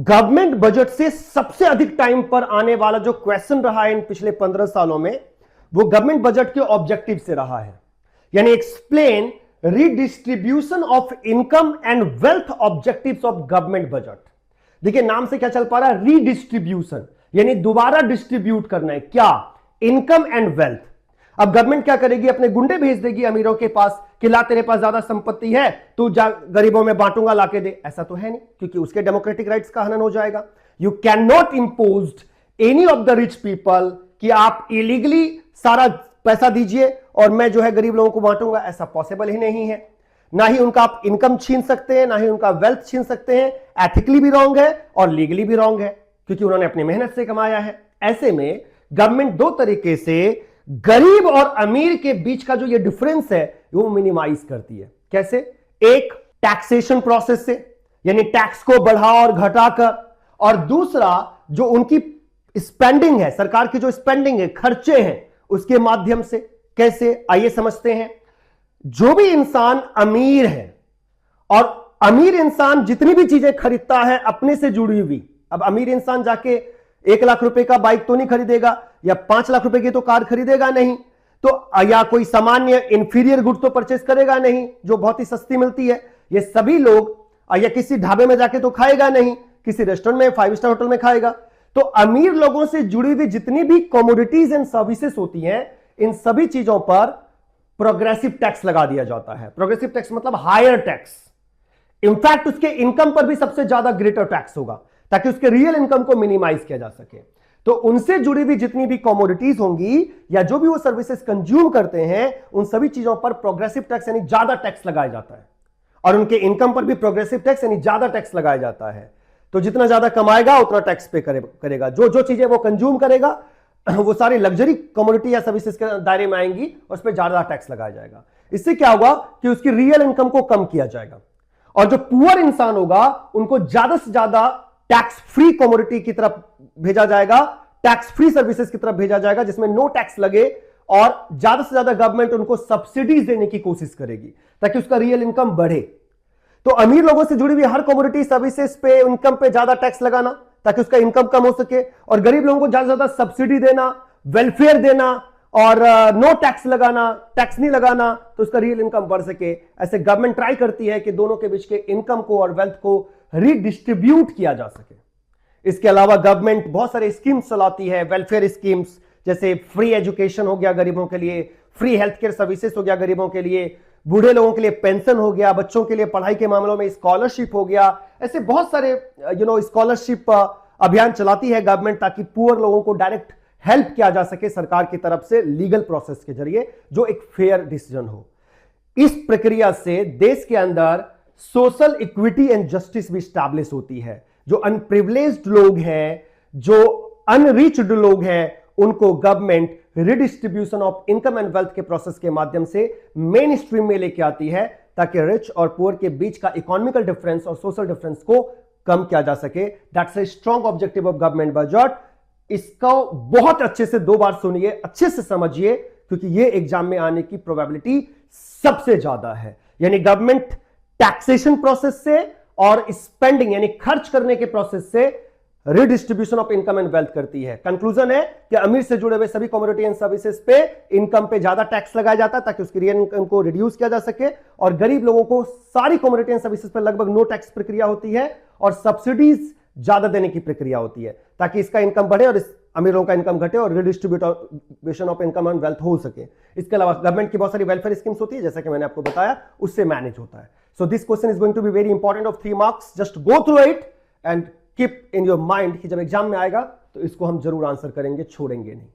Government budget से सबसे अधिक टाइम पर आने वाला जो क्वेश्चन रहा है इन पिछले 15 सालों में, वो गवर्नमेंट बजट के ऑब्जेक्टिव से रहा है। यानी explain redistribution of income and wealth objectives of government budget. देखिए नाम से क्या चल पा रहा है, रीडिस्ट्रीब्यूशन, यानी दोबारा डिस्ट्रीब्यूट करना है क्या, इनकम एंड वेल्थ। अब गवर्नमेंट क्या करेगी, अपने गुंडे भेज देगी अमीरों के पास कि ला तेरे पास ज्यादा संपत्ति है, तू जा गरीबों में बांटूंगा लाके दे। ऐसा तो है नहीं, क्योंकि उसके डेमोक्रेटिक राइट्स का हनन हो जाएगा। You can not impose any of the rich people कि आप इलीगली सारा पैसा दीजिए और मैं जो है गरीब लोगों को बांटूंगा, ऐसा पॉसिबल ही नहीं है। ना ही उनका आप इनकम छीन सकते हैं, ना ही उनका वेल्थ छीन सकते हैं। एथिकली भी रॉन्ग है और लीगली भी रॉन्ग है, क्योंकि उन्होंने अपनी मेहनत से कमाया है। ऐसे में गवर्नमेंट दो तरीके से गरीब और अमीर के बीच का जो ये डिफरेंस है वो मिनिमाइज करती है। कैसे? एक टैक्सेशन प्रोसेस से, यानी टैक्स को बढ़ा और घटाकर, और दूसरा जो उनकी स्पेंडिंग है, सरकार की जो स्पेंडिंग है, खर्चे हैं, उसके माध्यम से। कैसे? आइए समझते हैं। जो भी इंसान अमीर है, और अमीर इंसान जितनी भी चीजें खरीदता है अपने से जुड़ी हुई, अब अमीर इंसान जाके 1 लाख रुपए का बाइक तो नहीं खरीदेगा, या 5 लाख रुपए की तो कार खरीदेगा नहीं, तो या कोई सामान्य इंफीरियर गुड तो परचेस करेगा नहीं जो बहुत ही सस्ती मिलती है। ये सभी लोग, या किसी ढाबे में जाके तो खाएगा नहीं, किसी रेस्टोरेंट में 5 स्टार होटल में खाएगा। तो अमीर लोगों से जुड़ी हुई जितनी भी कमोडिटीज एंड सर्विसेज होती हैं, इन सभी चीजों पर प्रोग्रेसिव टैक्स लगा दिया जाता है। प्रोग्रेसिव टैक्स मतलब हायर टैक्स। इंफैक्ट उसके इनकम पर भी सबसे ज्यादा ग्रेटर टैक्स होगा, ताकि उसके रियल इनकम को मिनिमाइज किया जा सके। तो उनसे जुड़ी हुई जितनी भी कमोडिटीज होंगी या जो भी वो सर्विसेज कंज्यूम करते हैं, उन सभी चीजों पर प्रोग्रेसिव टैक्स यानी ज्यादा टैक्स लगाया जाता है, और उनके इनकम पर भी प्रोग्रेसिव टैक्स यानी ज्यादा टैक्स लगाया जाता है। तो जितना ज्यादा कमाएगा उतना टैक्स पे करेगा। जो चीजें वो कंज्यूम करेगा वो सारी लग्जरी कमोडिटी या सर्विसेज के दायरे में आएंगी और उस पर ज्यादा टैक्स लगाया जाएगा। इससे क्या होगा कि उसकी रियल इनकम को कम किया जाएगा, और जो पुअर इंसान होगा उनको ज्यादा से ज्यादा टैक्स फ्री कमोडिटी की तरफ भेजा जाएगा, टैक्स फ्री सर्विसेज की तरफ भेजा जाएगा, जिसमें नो टैक्स लगे, और ज्यादा से ज्यादा गवर्नमेंट उनको सब्सिडीज देने की कोशिश करेगी ताकि उसका रियल इनकम बढ़े। तो अमीर लोगों से जुड़ी हुई हर कमोडिटी सर्विसेज पे, इनकम पे ज्यादा टैक्स लगाना ताकि उसका इनकम कम हो सके, और गरीब लोगों को ज्यादा से ज्यादा सब्सिडी देना, वेलफेयर देना, और नो टैक्स लगाना, टैक्स नहीं लगाना, तो उसका रियल इनकम बढ़ सके। ऐसे गवर्नमेंट ट्राई करती है कि दोनों के बीच के इनकम को और वेल्थ को रीडिस्ट्रीब्यूट किया जा सके। इसके अलावा गवर्नमेंट बहुत सारे स्कीम्स चलाती है, वेलफेयर स्कीम्स, जैसे फ्री एजुकेशन हो गया गरीबों के लिए, फ्री हेल्थ केयर सर्विसेज हो गया गरीबों के लिए, बूढ़े लोगों के लिए पेंशन हो गया, बच्चों के लिए पढ़ाई के मामलों में स्कॉलरशिप हो गया। ऐसे बहुत सारे स्कॉलरशिप अभियान चलाती है गवर्नमेंट, ताकि पुअर लोगों को डायरेक्ट हेल्प किया जा सके सरकार की तरफ से लीगल प्रोसेस के जरिए, जो एक फेयर डिसीजन हो। इस प्रक्रिया से देश के अंदर सोशल इक्विटी एंड जस्टिस भी स्टैब्लिश होती है। जो अनप्रिविलेज्ड लोग हैं, जो अनरीच्ड लोग हैं, उनको government redistribution of income and wealth के प्रोसेस के माध्यम से मेन स्ट्रीम में लेके आती है, ताकि रिच और पुअर के बीच का इकोनॉमिकल डिफरेंस और सोशल डिफरेंस को कम किया जा सके। That's a strong objective of government budget. इसको बहुत अच्छे से 2 बार सुनिए, अच्छे से समझिए, क्योंकि ये एग्जाम में आने की प्रोबेबिलिटी सबसे ज्यादा है। यानी गवर्नमेंट टैक्सेशन प्रोसेस से और स्पेंडिंग यानी खर्च करने के प्रोसेस से redistribution of income and wealth करती है। कंक्लूजन है कि अमीर से जुड़े हुए सभी कमोडिटी एंड सर्विसेज पे, इनकम पे ज्यादा टैक्स लगाया जाता है ताकि उसकी रियल इनकम को रिड्यूस किया जा सके, और गरीब लोगों को सारी कमोडिटी एंड सर्विसेज पे लगभग नो टैक्स प्रक्रिया होती है, और सब्सिडीज ज्यादा देने की प्रक्रिया होती है, ताकि इसका इनकम बढ़े और इस अमीरों का इनकम घटे और redistribution of income and wealth हो सके। इसके अलावा गवर्नमेंट की बहुत सारी वेलफेयर स्कीम्स होती है, जैसा कि मैंने आपको बताया, उससे मैनेज होता है। So this question is going to be very important of 3 marks. Just go through it and keep in your mind कि जब एग्जाम में आएगा तो इसको हम जरूर आंसर करेंगे, छोड़ेंगे नहीं।